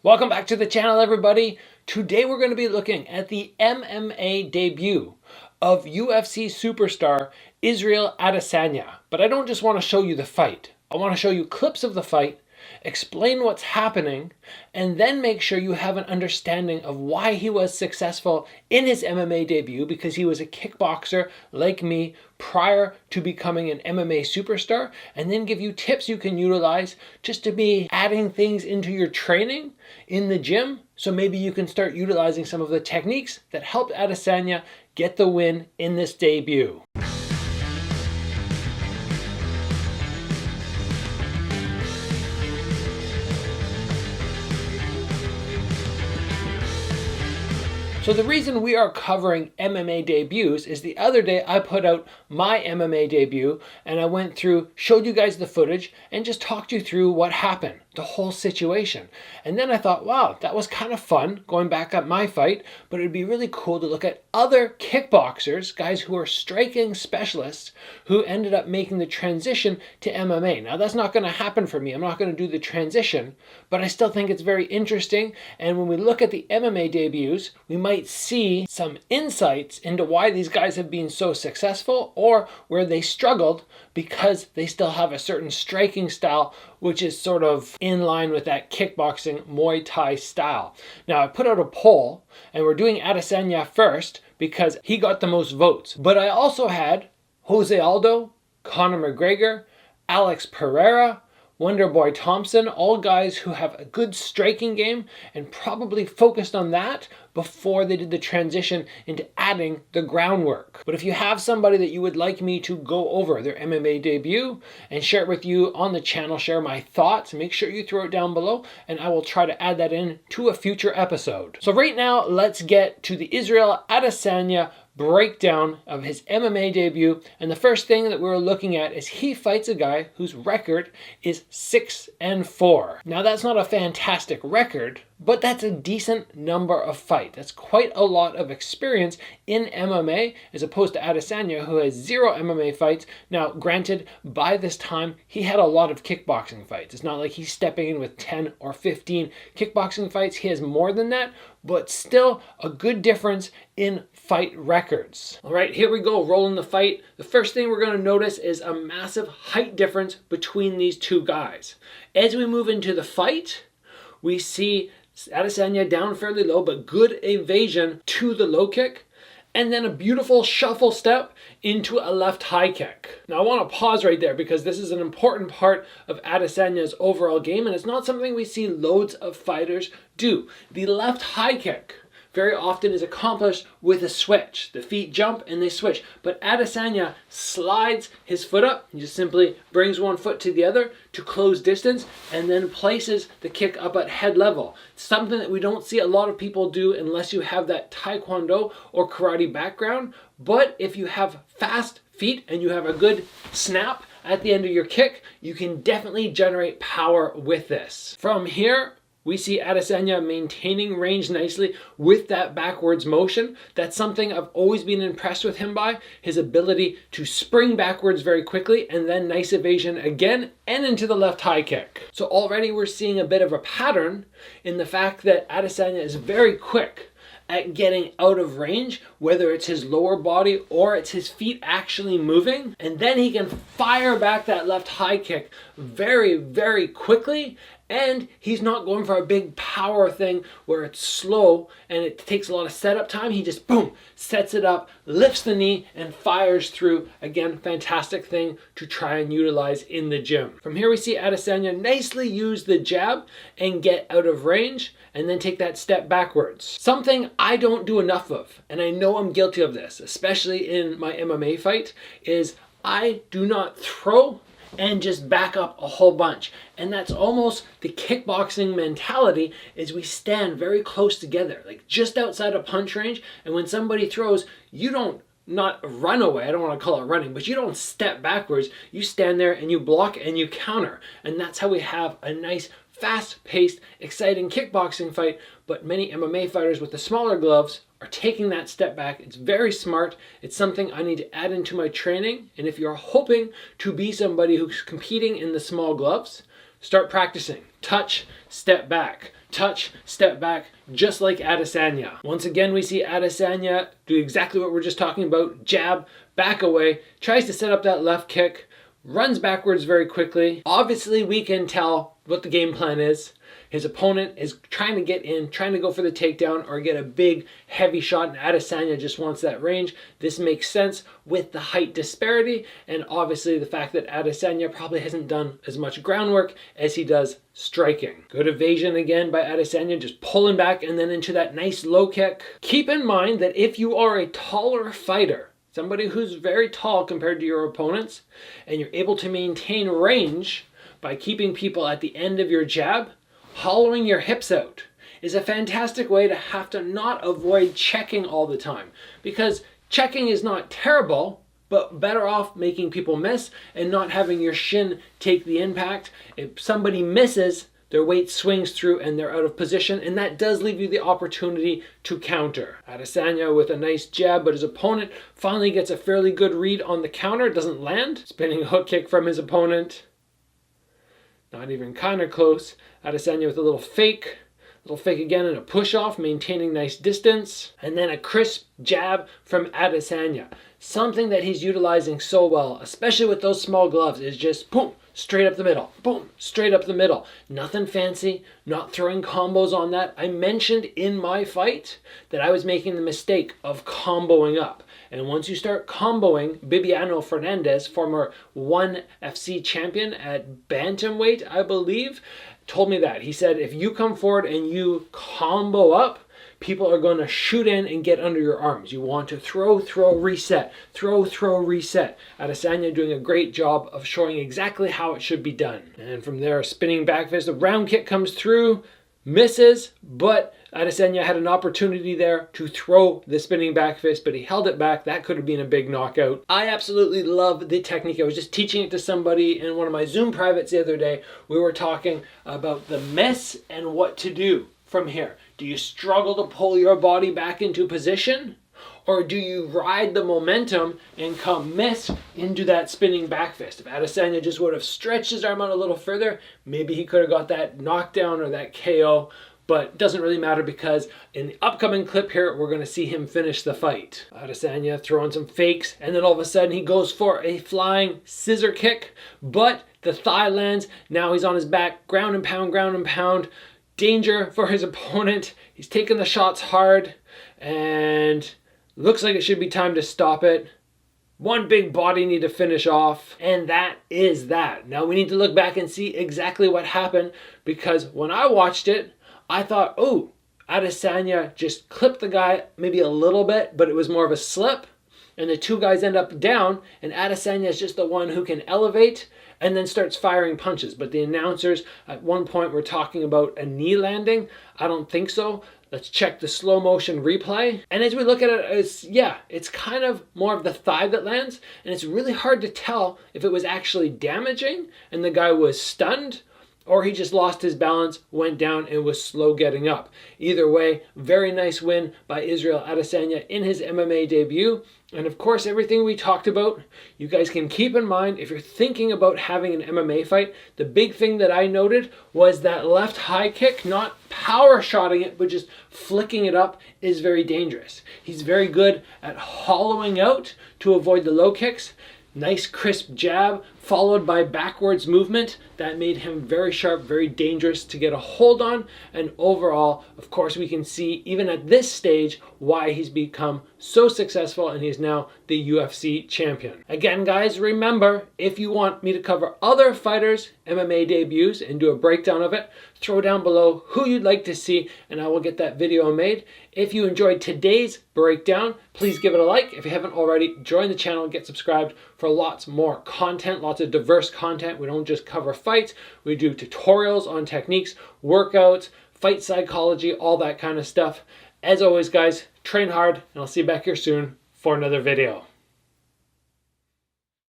Welcome back to the channel, everybody. Today we're going to be looking at the MMA debut of UFC superstar Israel Adesanya. But I don't just want to show you the fight. I want to show you clips of the fight, explain what's happening, and then make sure you have an understanding of why he was successful in his MMA debut, because he was a kickboxer like me prior to becoming an MMA superstar, and then give you tips you can utilize just to be adding things into your training in the gym, so maybe you can start utilizing some of the techniques that helped Adesanya get the win in this debut. So the reason we are covering MMA debuts is the other day I put out my MMA debut and I went through, showed you guys the footage and just talked you through what happened, the whole situation. And then I thought, wow, that was kind of fun going back at my fight, but it'd be really cool to look at other kickboxers, guys who are striking specialists who ended up making the transition to MMA. Now that's not going to happen for me. I'm not going to do the transition, but I still think it's very interesting. And when we look at the MMA debuts, we might see some insights into why these guys have been so successful or where they struggled because they still have a certain striking style which is sort of in line with that kickboxing Muay Thai style. Now I put out a poll and we're doing Adesanya first because he got the most votes, but I also had Jose Aldo, Conor McGregor, Alex Pereira, Wonderboy Thompson, all guys who have a good striking game and probably focused on that before they did the transition into adding the groundwork. But if you have somebody that you would like me to go over their MMA debut and share it with you on the channel, share my thoughts, make sure you throw it down below and I will try to add that in to a future episode. So right now, let's get to the Israel Adesanya breakdown of his MMA debut. And the first thing that we're looking at is he fights a guy whose record is 6-4. Now that's not a fantastic record, but that's a decent number of fights. That's quite a lot of experience in MMA as opposed to Adesanya, who has 0 MMA fights. Now, granted, by this time, he had a lot of kickboxing fights. It's not like he's stepping in with 10 or 15 kickboxing fights. He has more than that, but still a good difference in fight records. All right, here we go, rolling the fight. The first thing we're going to notice is a massive height difference between these two guys. As we move into the fight, we see Adesanya down fairly low, but good evasion to the low kick, and then a beautiful shuffle step into a left high kick. Now I want to pause right there because this is an important part of Adesanya's overall game, and it's not something we see loads of fighters do. The left high kick very often is accomplished with a switch. The feet jump and they switch. But Adesanya slides his foot up. He just simply brings one foot to the other to close distance and then places the kick up at head level. It's something that we don't see a lot of people do unless you have that Taekwondo or karate background. But if you have fast feet and you have a good snap at the end of your kick, you can definitely generate power with this. From here, we see Adesanya maintaining range nicely with that backwards motion. That's something I've always been impressed with him by, his ability to spring backwards very quickly and then nice evasion again and into the left high kick. So already we're seeing a bit of a pattern in the fact that Adesanya is very quick at getting out of range, whether it's his lower body or it's his feet actually moving. And then he can fire back that left high kick very, very quickly. And he's not going for a big power thing where it's slow and it takes a lot of setup time. He just, boom, sets it up, lifts the knee, and fires through. Again, fantastic thing to try and utilize in the gym. From here, we see Adesanya nicely use the jab and get out of range and then take that step backwards. Something I don't do enough of, and I know I'm guilty of this, especially in my MMA fight, is I do not throw and just back up a whole bunch. And that's almost the kickboxing mentality, is we stand very close together, like just outside of punch range. And when somebody throws, you don't not run away, I don't want to call it running, but you don't step backwards. You stand there and you block and you counter. And that's how we have a nice, fast-paced, exciting kickboxing fight. But many MMA fighters with the smaller gloves are taking that step back. It's very smart. It's something I need to add into my training. And if you're hoping to be somebody who's competing in the small gloves, start practicing. Touch, step back. Touch, step back, just like Adesanya. Once again, we see Adesanya do exactly what we're just talking about. Jab, back away, tries to set up that left kick, runs backwards very quickly. Obviously, we can tell what the game plan is. His opponent is trying to get in, trying to go for the takedown or get a big, heavy shot, and Adesanya just wants that range. This makes sense with the height disparity, and obviously the fact that Adesanya probably hasn't done as much groundwork as he does striking. Good evasion again by Adesanya, just pulling back and then into that nice low kick. Keep in mind that if you are a taller fighter, somebody who's very tall compared to your opponents, and you're able to maintain range by keeping people at the end of your jab, hollowing your hips out is a fantastic way to have to not avoid checking all the time, because checking is not terrible, but better off making people miss and not having your shin take the impact. If somebody misses, their weight swings through and they're out of position, and that does leave you the opportunity to counter. Adesanya with a nice jab, but his opponent finally gets a fairly good read on the counter, doesn't land. Spinning hook kick from his opponent. Not even kind of close. Adesanya with a little fake again and a push off, maintaining nice distance. And then a crisp jab from Adesanya. Something that he's utilizing so well, especially with those small gloves, is just boom, straight up the middle. Boom, straight up the middle. Nothing fancy, not throwing combos on that. I mentioned in my fight that I was making the mistake of comboing up. And once you start comboing, Bibiano Fernandez, former ONE FC champion at bantamweight, I believe, told me that. He said, if you come forward and you combo up, people are going to shoot in and get under your arms. You want to throw, reset. Throw, reset. Adesanya doing a great job of showing exactly how it should be done. And from there, spinning back fist, a round kick comes through, misses, but Adesanya had an opportunity there to throw the spinning back fist, but he held it back. That could have been a big knockout. I absolutely love the technique. I was just teaching it to somebody in one of my Zoom privates the other day. We were talking about the miss and what to do from here. Do you struggle to pull your body back into position? Or do you ride the momentum and come miss into that spinning back fist? If Adesanya just would have stretched his arm out a little further, maybe he could have got that knockdown or that KO. But it doesn't really matter, because in the upcoming clip here, we're going to see him finish the fight. Adesanya throwing some fakes, and then all of a sudden he goes for a flying scissor kick, but the thigh lands. Now he's on his back, ground and pound. Danger for his opponent. He's taking the shots hard, and looks like it should be time to stop it. One big body need to finish off, and that is that. Now we need to look back and see exactly what happened, because when I watched it, I thought, oh, Adesanya just clipped the guy maybe a little bit, but it was more of a slip, and the two guys end up down, and Adesanya is just the one who can elevate and then starts firing punches. But the announcers at one point were talking about a knee landing. I don't think so. Let's check the slow motion replay. And as we look at it, it's kind of more of the thigh that lands, and it's really hard to tell if it was actually damaging and the guy was stunned, or he just lost his balance, went down, and was slow getting up. Either way, very nice win by Israel Adesanya in his MMA debut. And of course, everything we talked about, you guys can keep in mind if you're thinking about having an MMA fight. The big thing that I noted was that left high kick, not power shotting it, but just flicking it up, is very dangerous. He's very good at hollowing out to avoid the low kicks. Nice crisp jab followed by backwards movement. That made him very sharp, very dangerous to get a hold on. And overall, of course, we can see even at this stage why he's become so successful, and he's now the UFC champion. Again, guys, remember, if you want me to cover other fighters' MMA debuts and do a breakdown of it, throw down below who you'd like to see, and I will get that video made. If you enjoyed today's breakdown, please give it a like. If you haven't already, join the channel and get subscribed for lots more content, lots of diverse content. We don't just cover fights. We do tutorials on techniques, workouts, fight psychology, all that kind of stuff. As always, guys, train hard, and I'll see you back here soon for another video.